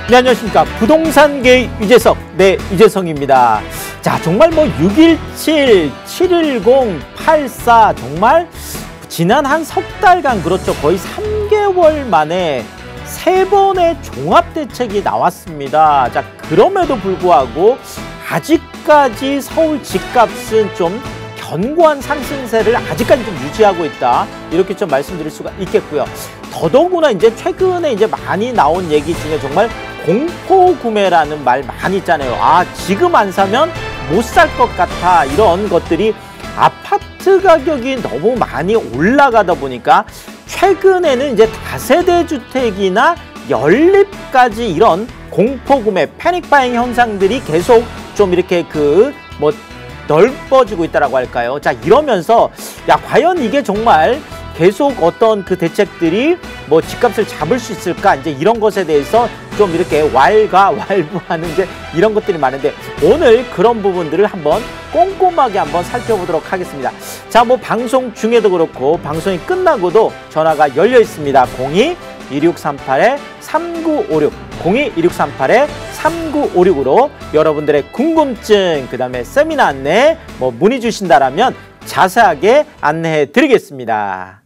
네, 안녕하십니까. 부동산계의 유재석, 네, 유재석입니다. 자, 정말 뭐 617, 710, 84 정말 지난 한 석 달간 그렇죠. 거의 3개월 만에 3번의 종합대책이 나왔습니다. 자, 그럼에도 불구하고 아직까지 서울 집값은 좀 견고한 상승세를 아직까지 좀 유지하고 있다. 이렇게 좀 말씀드릴 수가 있겠고요. 더더구나 이제 최근에 이제 많이 나온 얘기 중에 정말 공포 구매라는 말 많이 있잖아요. 아, 지금 안 사면 못 살 것 같아. 이런 것들이 아파트 가격이 너무 많이 올라가다 보니까 최근에는 이제 다세대 주택이나 연립까지 이런 공포 구매, 패닉 바잉 현상들이 계속 좀 이렇게 넓어지고 있다라고 할까요? 자, 이러면서 야, 과연 이게 정말 계속 어떤 그 대책들이 뭐 집값을 잡을 수 있을까? 이제 이런 것에 대해서 좀 이렇게 왈가왈부하는 이제 이런 것들이 많은데 오늘 그런 부분들을 한번 꼼꼼하게 한번 살펴보도록 하겠습니다. 자, 뭐 방송 중에도 그렇고 방송이 끝나고도 전화가 열려 있습니다. 02-2638-3956 02-2638-3956으로 여러분들의 궁금증, 그 다음에 세미나 안내 뭐 문의 주신다라면 자세하게 안내해 드리겠습니다.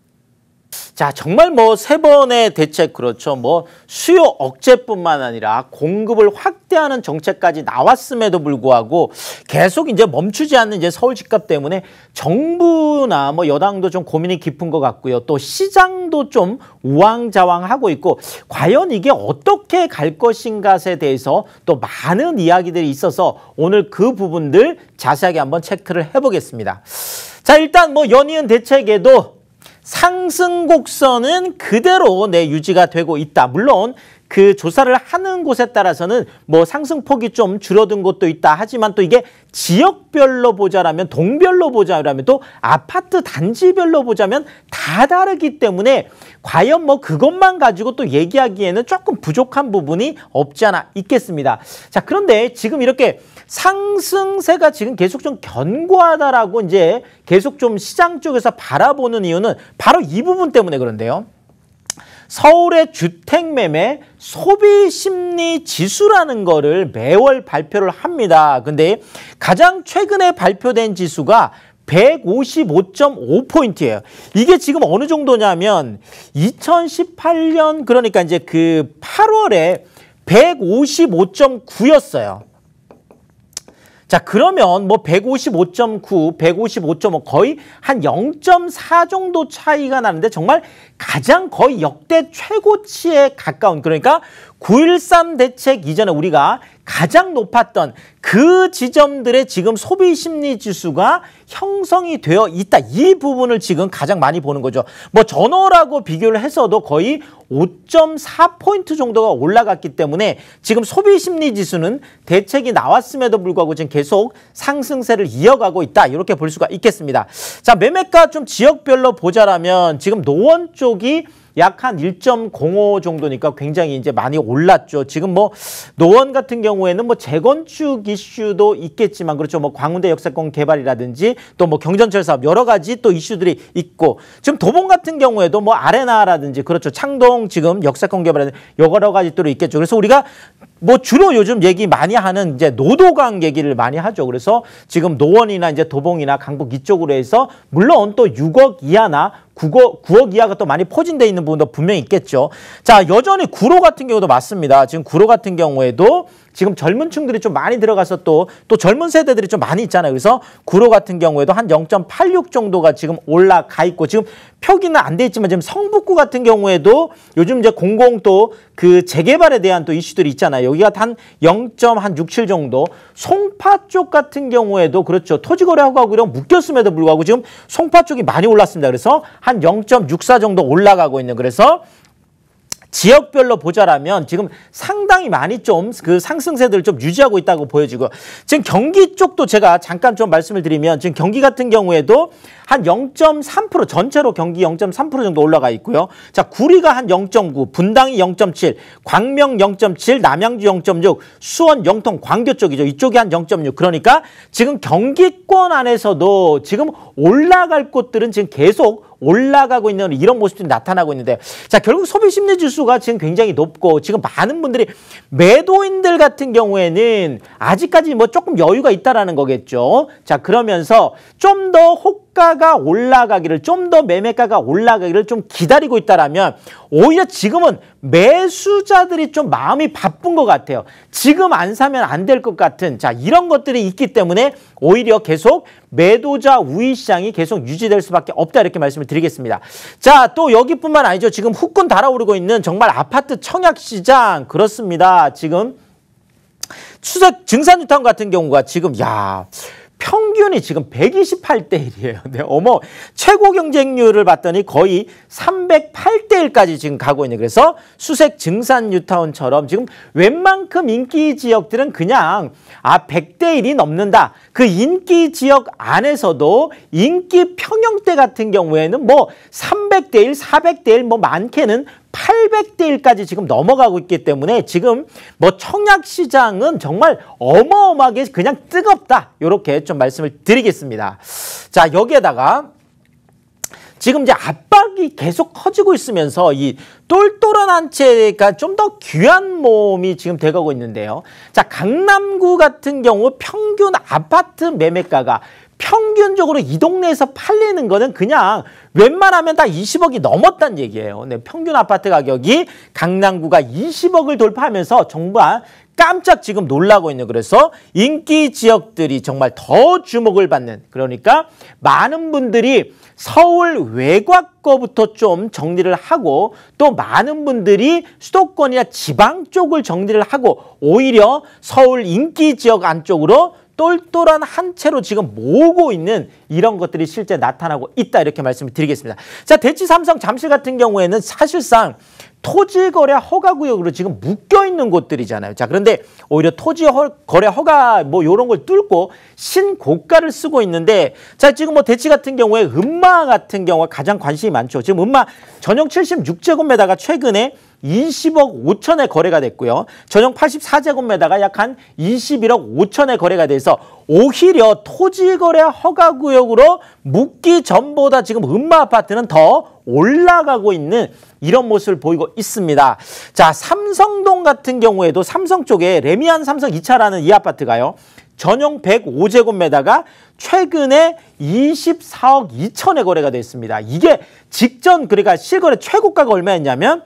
자, 정말 뭐 3번의 대책, 그렇죠. 뭐 수요 억제뿐만 아니라 공급을 확대하는 정책까지 나왔음에도 불구하고 계속 이제 멈추지 않는 이제 서울 집값 때문에 정부나 뭐 여당도 좀 고민이 깊은 것 같고요. 또 시장도 좀 우왕좌왕하고 있고 과연 이게 어떻게 갈 것인가에 대해서 또 많은 이야기들이 있어서 오늘 그 부분들 자세하게 한번 체크를 해보겠습니다. 자, 일단 뭐 연이은 대책에도 상승 곡선은 그대로 유지가 되고 있다. 물론 그 조사를 하는 곳에 따라서는 뭐 상승폭이 좀 줄어든 곳도 있다. 하지만 또 이게 지역별로 보자라면, 동별로 보자라면, 또 아파트 단지별로 보자면 다 다르기 때문에 과연 뭐 그것만 가지고 또 얘기하기에는 조금 부족한 부분이 없지 않아 있겠습니다. 자, 그런데 지금 이렇게 상승세가 지금 계속 좀 견고하다라고 이제 계속 좀 시장 쪽에서 바라보는 이유는 바로 이 부분 때문에 그런데요. 서울의 주택매매 소비심리 지수라는 거를 매월 발표를 합니다. 근데 가장 최근에 발표된 지수가 155.5포인트예요. 이게 지금 어느 정도냐면 2018년 그러니까 이제 그 8월에 155.9였어요. 자, 그러면 뭐 155.9, 155.5 거의 한 0.4 정도 차이가 나는데 정말 가장 거의 역대 최고치에 가까운, 그러니까 9.13 대책 이전에 우리가 가장 높았던 그 지점들의 지금 소비심리 지수가 형성이 되어 있다. 이 부분을 지금 가장 많이 보는 거죠. 뭐 전월하고 비교를 해서도 거의 5.4포인트 정도가 올라갔기 때문에 지금 소비심리 지수는 대책이 나왔음에도 불구하고 지금 계속 상승세를 이어가고 있다. 이렇게 볼 수가 있겠습니다. 자, 매매가 좀 지역별로 보자라면 지금 노원 쪽이 약 한 1.05 정도니까 굉장히 이제 많이 올랐죠. 지금 뭐 노원 같은 경우에는 뭐 재건축 이슈도 있겠지만 그렇죠. 뭐 광운대 역세권 개발이라든지 또 뭐 경전철 사업 여러 가지 또 이슈들이 있고 지금 도봉 같은 경우에도 뭐 아레나라든지 그렇죠. 창동 지금 역세권 개발이라든지 여러 가지 또 있겠죠. 그래서 우리가 뭐 주로 요즘 얘기 많이 하는 이제 노도강 얘기를 많이 하죠. 그래서 지금 노원이나 이제 도봉이나 강북 이쪽으로 해서 물론 또 6억 이하나 9억 이하가 또 많이 포진되어 있는 부분도 분명히 있겠죠. 자, 여전히 구로 같은 경우도 맞습니다. 지금 구로 같은 경우에도 지금 젊은 층들이 좀 많이 들어가서 또 젊은 세대들이 좀 많이 있잖아요. 그래서 구로 같은 경우에도 한 0.86 정도가 지금 올라가 있고 지금 표기는 안 돼 있지만 지금 성북구 같은 경우에도 요즘 이제 공공 또 그 재개발에 대한 또 이슈들이 있잖아요. 여기가 한 0.67 정도. 송파 쪽 같은 경우에도 그렇죠. 토지거래 허가구령 묶였음에도 불구하고 지금 송파 쪽이 많이 올랐습니다. 그래서 한 0.64 정도 올라가고 있는, 그래서 지역별로 보자라면 지금 상당히 많이 좀 그 상승세들을 좀 유지하고 있다고 보여지고 지금 경기 쪽도 제가 잠깐 좀 말씀을 드리면 지금 경기 같은 경우에도 한 0.3% 전체로 경기 0.3% 정도 올라가 있고요. 자, 구리가 한 0.9, 분당이 0.7, 광명 0.7, 남양주 0.6, 수원, 영통, 광교 쪽이죠. 이쪽이 한 0.6. 그러니까 지금 경기권 안에서도 지금 올라갈 곳들은 지금 계속 올라가고 있는 이런 모습들이 나타나고 있는데, 자, 결국 소비심리 지수가 지금 굉장히 높고 지금 많은 분들이 매도인들 같은 경우에는 아직까지 뭐 조금 여유가 있다라는 거겠죠. 자, 그러면서 좀 더 호가가 올라가기를, 좀 더 매매가가 올라가기를 좀 기다리고 있다라면 오히려 지금은 매수자들이 좀 마음이 바쁜 것 같아요. 지금 안 사면 안 될 것 같은, 자, 이런 것들이 있기 때문에 오히려 계속 매도자 우위 시장이 계속 유지될 수밖에 없다, 이렇게 말씀을 드리겠습니다. 자, 또 여기뿐만 아니죠. 지금 후끈 달아오르고 있는 정말 아파트 청약 시장, 그렇습니다. 지금 추석 증산유타운 같은 경우가 지금 평균이 지금 128대 1이에요. 네, 어머, 최고 경쟁률을 봤더니 거의 308대 1까지 지금 가고 있는, 그래서 수색 증산 뉴타운처럼 지금 웬만큼 인기 지역들은 그냥 100대 1이 넘는다. 그 인기 지역 안에서도 인기 평형대 같은 경우에는 뭐 300대 1, 400대 1, 뭐 많게는 800대 1까지 지금 넘어가고 있기 때문에 지금 뭐 청약 시장은 정말 어마어마하게 그냥 뜨겁다, 이렇게 좀 말씀을 드리겠습니다. 자, 여기에다가 지금 이제 압박이 계속 커지고 있으면서 이 똘똘한 한 채가 좀 더 귀한 몸이 지금 돼가고 있는데요. 자, 강남구 같은 경우 평균 아파트 매매가가 평균적으로 이 동네에서 팔리는 거는 그냥 웬만하면 다 20억이 넘었다는 얘기예요. 네, 평균 아파트 가격이 강남구가 20억을 돌파하면서 정말 깜짝 지금 놀라고 있는, 그래서 인기 지역들이 정말 더 주목을 받는, 그러니까 많은 분들이 서울 외곽 거부터 좀 정리를 하고 또 많은 분들이 수도권이나 지방 쪽을 정리를 하고 오히려 서울 인기 지역 안쪽으로 똘똘한 한 채로 지금 모으고 있는 이런 것들이 실제 나타나고 있다, 이렇게 말씀을 드리겠습니다. 자, 대치, 삼성, 잠실 같은 경우에는 사실상 토지거래 허가구역으로 지금 묶여있는 곳들이잖아요. 자, 그런데 오히려 토지거래 허가 뭐 이런 걸 뚫고 신고가를 쓰고 있는데, 자, 지금 뭐 대치 같은 경우에 음마 같은 경우가 가장 관심이 많죠. 지금 음마 전용 76제곱미터가 최근에 20억 5천에 거래가 됐고요. 전용 84제곱미터가 약 한 21억 5천에 거래가 돼서 오히려 토지거래 허가구역으로 묶기 전보다 지금 음마 아파트는 더 올라가고 있는 이런 모습을 보이고 있습니다. 자, 삼성동 같은 경우에도 삼성 쪽에 레미안 삼성 2차라는 이 아파트가요. 전용 105제곱미터가 최근에 24억 2천에 거래가 됐습니다. 이게 직전, 그러니까 실거래 최고가가 얼마였냐면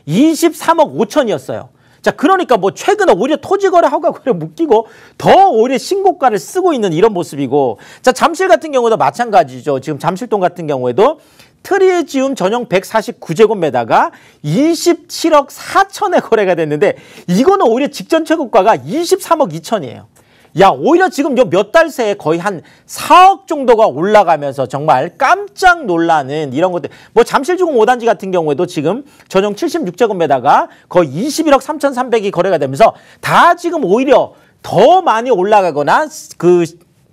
23억 5천이었어요. 자, 그러니까 뭐 최근에 오히려 토지거래 허가구역에 묶이고 더 오히려 신고가를 쓰고 있는 이런 모습이고, 자, 잠실 같은 경우도 마찬가지죠. 지금 잠실동 같은 경우에도 트리지움 전용 149제곱미터가 27억 4천에 거래가 됐는데 이거는 오히려 직전 최고가가 23억 2천이에요. 야, 오히려 지금 요 몇 달 새에 거의 한 4억 정도가 올라가면서 정말 깜짝 놀라는 이런 것들. 뭐 잠실주공 5단지 같은 경우에도 지금 전용 76제곱미터가 거의 21억 3,300이 거래가 되면서 다 지금 오히려 더 많이 올라가거나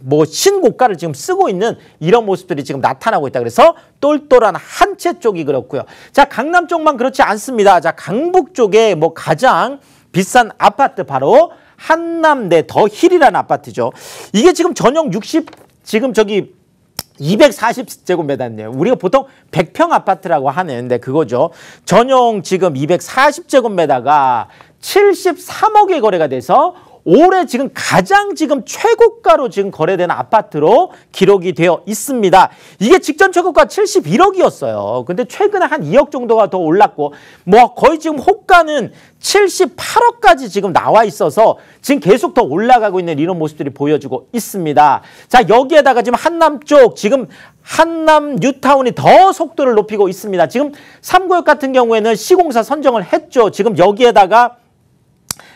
뭐 신고가를 지금 쓰고 있는 이런 모습들이 지금 나타나고 있다. 그래서 똘똘한 한 채 쪽이 그렇고요. 자, 강남 쪽만 그렇지 않습니다. 자, 강북 쪽에 뭐 가장 비싼 아파트 바로 한남대 더 힐이라는 아파트죠. 이게 지금 전용 240제곱미터인데요. 우리가 보통 100평 아파트라고 하는데 그거죠. 전용 지금 240제곱미터가 73억에 거래가 돼서 올해 지금 가장 지금 최고가로 지금 거래되는 아파트로 기록이 되어 있습니다. 이게 직전 최고가 71억이었어요. 근데 최근에 한 2억 정도가 더 올랐고 뭐 거의 지금 호가는 78억까지 지금 나와 있어서 지금 계속 더 올라가고 있는 이런 모습들이 보여주고 있습니다. 자, 여기에다가 지금 한남 쪽 지금 한남 뉴타운이 더 속도를 높이고 있습니다. 지금 3구역 같은 경우에는 시공사 선정을 했죠. 지금 여기에다가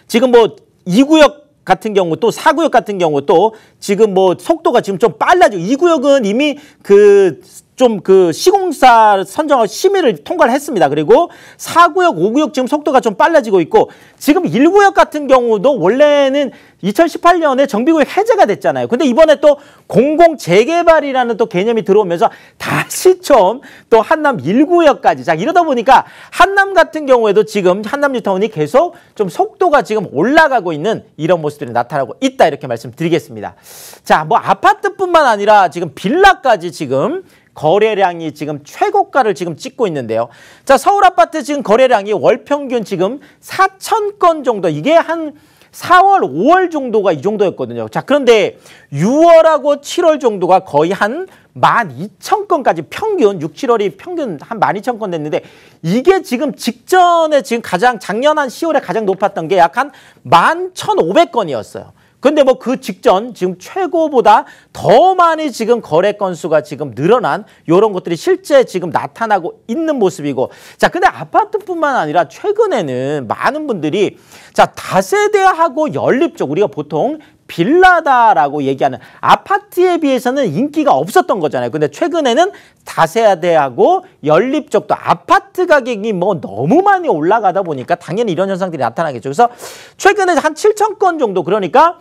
지금 뭐 2구역 같은 경우 또 4구역 같은 경우 또 지금 뭐 속도가 지금 좀 빨라지고 2구역은 이미 그 좀 그 시공사 선정하고 심의를 통과를 했습니다. 그리고 4구역, 5구역 지금 속도가 좀 빨라지고 있고 지금 1구역 같은 경우도 원래는 2018년에 정비구역 해제가 됐잖아요. 근데 이번에 또 공공 재개발이라는 또 개념이 들어오면서 다시 좀 또 한남 1구역까지. 자, 이러다 보니까 한남 같은 경우에도 지금 한남 뉴타운이 계속 좀 속도가 지금 올라가고 있는 이런 모습들이 나타나고 있다. 이렇게 말씀드리겠습니다. 자, 뭐 아파트뿐만 아니라 지금 빌라까지 지금 거래량이 지금 최고가를 지금 찍고 있는데요. 자, 서울 아파트 지금 거래량이 월 평균 지금 4,000건 정도. 이게 한 4월, 5월 정도가 이 정도였거든요. 자, 그런데 6월하고 7월 정도가 거의 한 12,000건까지 평균, 6, 7월이 평균 한 12,000건 됐는데 이게 지금 직전에 지금 가장 작년 한 10월에 가장 높았던 게 약 한 11,500건이었어요. 근데 뭐 그 직전 지금 최고보다 더 많이 지금 거래 건수가 지금 늘어난 이런 것들이 실제 지금 나타나고 있는 모습이고 자, 근데 아파트뿐만 아니라 최근에는 많은 분들이 자, 다세대하고 연립 쪽 우리가 보통 빌라다라고 얘기하는 아파트에 비해서는 인기가 없었던 거잖아요. 근데 최근에는 다세대하고 연립 쪽도 아파트 가격이 뭐 너무 많이 올라가다 보니까 당연히 이런 현상들이 나타나겠죠. 그래서 최근에 한 7,000건 정도 그러니까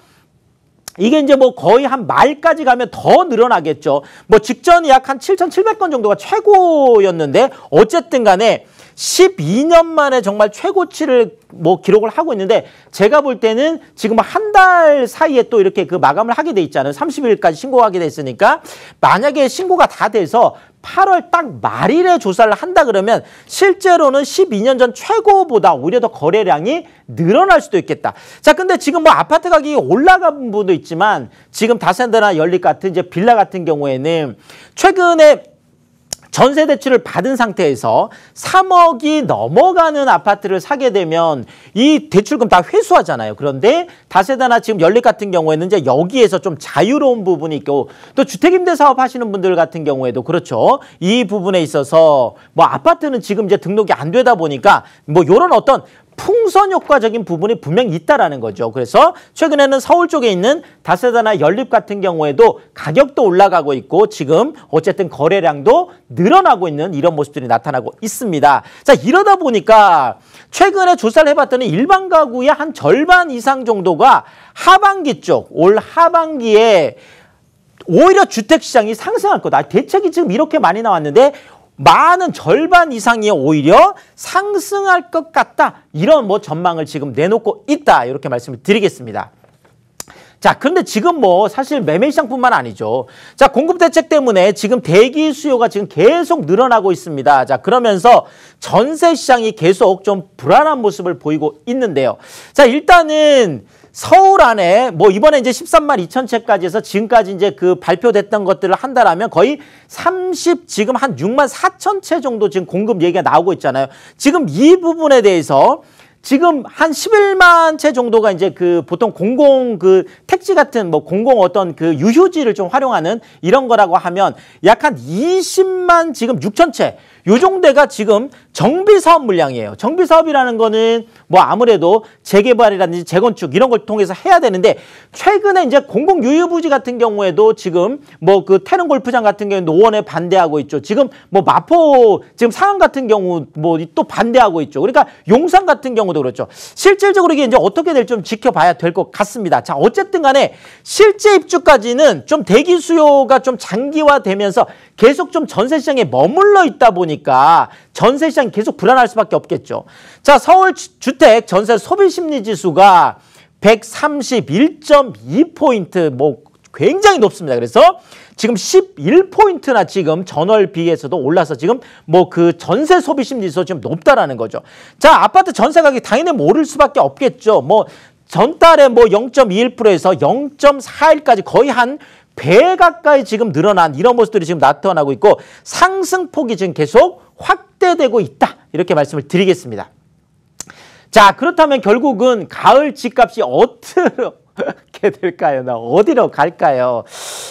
이게 이제 뭐 거의 한 말까지 가면 더 늘어나겠죠. 뭐 직전이 약 한 7,700건 정도가 최고였는데 어쨌든 간에 12년 만에 정말 최고치를 뭐 기록을 하고 있는데 제가 볼 때는 지금 한 달 사이에 또 이렇게 그 마감을 하게 돼 있잖아요. 30일까지 신고하게 됐으니까 만약에 신고가 다 돼서 8월 딱 말일에 조사를 한다 그러면 실제로는 12년 전 최고보다 오히려 더 거래량이 늘어날 수도 있겠다. 자, 근데 지금 뭐 아파트 가격이 올라간 부분도 있지만 지금 다세대나 연립 같은 이제 빌라 같은 경우에는 최근에 전세 대출을 받은 상태에서 3억이 넘어가는 아파트를 사게 되면 이 대출금 다 회수하잖아요. 그런데 다세대나 지금 연립 같은 경우에는 이제 여기에서 좀 자유로운 부분이 있고 또 주택임대 사업 하시는 분들 같은 경우에도 그렇죠. 이 부분에 있어서 뭐 아파트는 지금 이제 등록이 안 되다 보니까 뭐 이런 어떤 풍선 효과적인 부분이 분명히 있다라는 거죠. 그래서 최근에는 서울 쪽에 있는 다세대나 연립 같은 경우에도 가격도 올라가고 있고 지금 어쨌든 거래량도 늘어나고 있는 이런 모습들이 나타나고 있습니다. 자, 이러다 보니까 최근에 조사를 해봤더니 일반 가구의 한 절반 이상 정도가 하반기 쪽, 올 하반기에 오히려 주택시장이 상승할 거다. 대책이 지금 이렇게 많이 나왔는데 많은 절반 이상이 오히려 상승할 것 같다. 이런 뭐 전망을 지금 내놓고 있다. 이렇게 말씀을 드리겠습니다. 자, 그런데 지금 뭐 사실 매매 시장뿐만 아니죠. 자, 공급 대책 때문에 지금 대기 수요가 지금 계속 늘어나고 있습니다. 자, 그러면서 전세 시장이 계속 좀 불안한 모습을 보이고 있는데요. 자, 일단은 서울 안에 뭐 이번에 이제 13만 2천 채까지 해서 지금까지 이제 그 발표됐던 것들을 한다라면 거의 지금 한 6만 4천 채 정도 지금 공급 얘기가 나오고 있잖아요. 지금 이 부분에 대해서 지금 한 11만 채 정도가 이제 그 보통 공공 그 택지 같은 뭐 공공 어떤 그 유휴지를 좀 활용하는 이런 거라고 하면 약 한 20만 지금 6천 채 요 정도가 지금 정비사업 물량이에요. 정비사업이라는 거는 뭐 아무래도 재개발이라든지 재건축 이런 걸 통해서 해야 되는데 최근에 이제 공공유휴부지 같은 경우에도 지금 뭐 그 태릉 골프장 같은 경우에 노원에 반대하고 있죠. 지금 뭐 마포 지금 상암 같은 경우 뭐 또 반대하고 있죠. 그러니까 용산 같은 경우도 그렇죠. 실질적으로 이게 이제 어떻게 될지 좀 지켜봐야 될 것 같습니다. 자, 어쨌든 간에 실제 입주까지는 좀 대기 수요가 좀 장기화되면서 계속 좀 전세 시장에 머물러 있다 보니까 전세 시장이 계속 불안할 수밖에 없겠죠. 자, 서울 주택 전세 소비 심리 지수가 131.2포인트 뭐 굉장히 높습니다. 그래서 지금 11포인트나 지금 전월 비해서도 올라서 지금 뭐 그 전세 소비 심리 지수 지금 높다라는 거죠. 자, 아파트 전세 가격이 당연히 뭐 오를 수밖에 없겠죠. 뭐 전달에 뭐 0.21%에서 0.41까지 거의 한 배 가까이 지금 늘어난 이런 모습들이 지금 나타나고 있고 상승폭이 지금 계속 확대되고 있다. 이렇게 말씀을 드리겠습니다. 자, 그렇다면 결국은 가을 집값이 어떻게 될까요? 나 어디로 갈까요?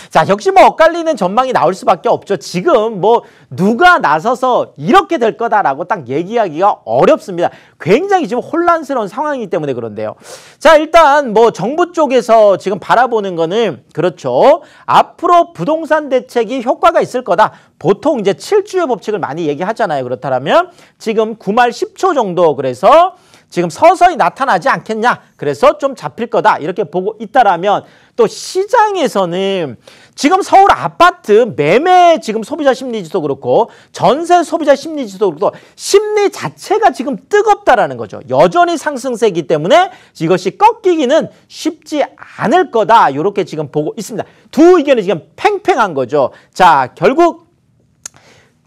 자, 역시 뭐 엇갈리는 전망이 나올 수밖에 없죠. 지금 뭐 누가 나서서 이렇게 될 거다라고 딱 얘기하기가 어렵습니다. 굉장히 지금 혼란스러운 상황이기 때문에 그런데요. 자, 일단 뭐 정부 쪽에서 지금 바라보는 거는 그렇죠. 앞으로 부동산 대책이 효과가 있을 거다. 보통 이제 7주의 법칙을 많이 얘기하잖아요. 그렇다면 지금 9말 10초 정도 그래서 지금 서서히 나타나지 않겠냐. 그래서 좀 잡힐 거다. 이렇게 보고 있다라면 또 시장에서는 지금 서울 아파트 매매 지금 소비자 심리지도 그렇고 전세 소비자 심리지도 그렇고 심리 자체가 지금 뜨겁다라는 거죠. 여전히 상승세이기 때문에 이것이 꺾이기는 쉽지 않을 거다. 이렇게 지금 보고 있습니다. 두 의견이 지금 팽팽한 거죠. 자, 결국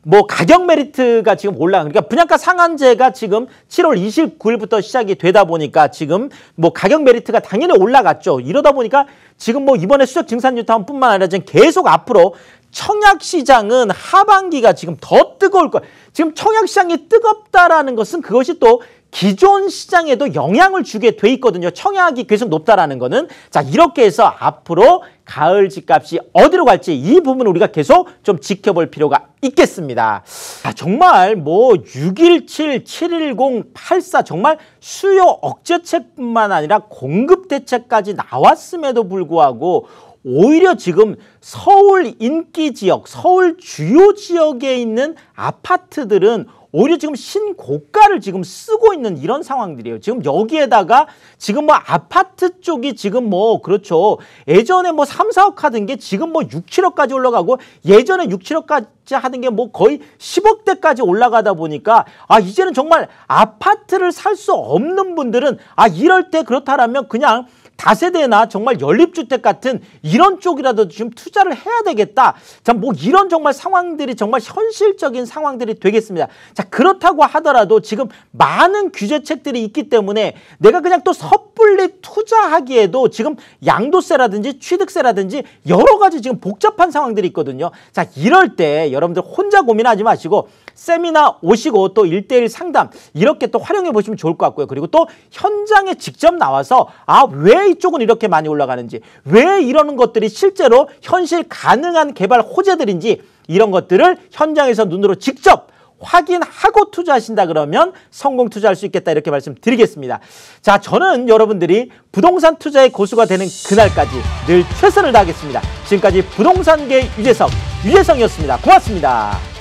뭐 가격 메리트가 지금 올라간 그러니까 분양가 상한제가 지금 7월 29일부터 시작이 되다 보니까 지금 뭐 가격 메리트가 당연히 올라갔죠. 이러다 보니까 지금 뭐 이번에 수적 증산 유타운뿐만 아니라 지금 계속 앞으로 청약 시장은 하반기가 지금 더 뜨거울 거예요. 지금 청약 시장이 뜨겁다라는 것은 그것이 또 기존 시장에도 영향을 주게 돼 있거든요. 청약이 계속 높다라는 거는. 자, 이렇게 해서 앞으로 가을 집값이 어디로 갈지 이 부분을 우리가 계속 좀 지켜볼 필요가 있겠습니다. 아, 정말 뭐 617, 710, 84 정말 수요 억제책뿐만 아니라 공급 대책까지 나왔음에도 불구하고 오히려 지금 서울 인기 지역, 서울 주요 지역에 있는 아파트들은 오히려 지금 신고가를 지금 쓰고 있는 이런 상황들이에요. 지금 여기에다가 지금 뭐 아파트 쪽이 지금 뭐 그렇죠. 예전에 뭐 3, 4억 하던 게 지금 뭐 6, 7억까지 올라가고 예전에 6, 7억까지 하던 게 뭐 거의 10억대까지 올라가다 보니까 아 이제는 정말 아파트를 살 수 없는 분들은 아 이럴 때 그렇다라면 그냥 다세대나 정말 연립주택 같은 이런 쪽이라도 지금 투자를 해야 되겠다. 자, 뭐 이런 정말 상황들이 정말 현실적인 상황들이 되겠습니다. 자, 그렇다고 하더라도 지금 많은 규제책들이 있기 때문에 내가 그냥 또 섣불리 투자하기에도 지금 양도세라든지 취득세라든지 여러 가지 지금 복잡한 상황들이 있거든요. 자, 이럴 때 여러분들 혼자 고민하지 마시고 세미나 오시고 또 1:1 상담 이렇게 또 활용해 보시면 좋을 것 같고요. 그리고 또 현장에 직접 나와서 아, 왜 이쪽은 이렇게 많이 올라가는지 왜 이러는 것들이 실제로 현실 가능한 개발 호재들인지 이런 것들을 현장에서 눈으로 직접 확인하고 투자하신다 그러면 성공 투자할 수 있겠다 이렇게 말씀드리겠습니다. 자, 저는 여러분들이 부동산 투자의 고수가 되는 그날까지 늘 최선을 다하겠습니다. 지금까지 부동산계 유재석이었습니다. 고맙습니다.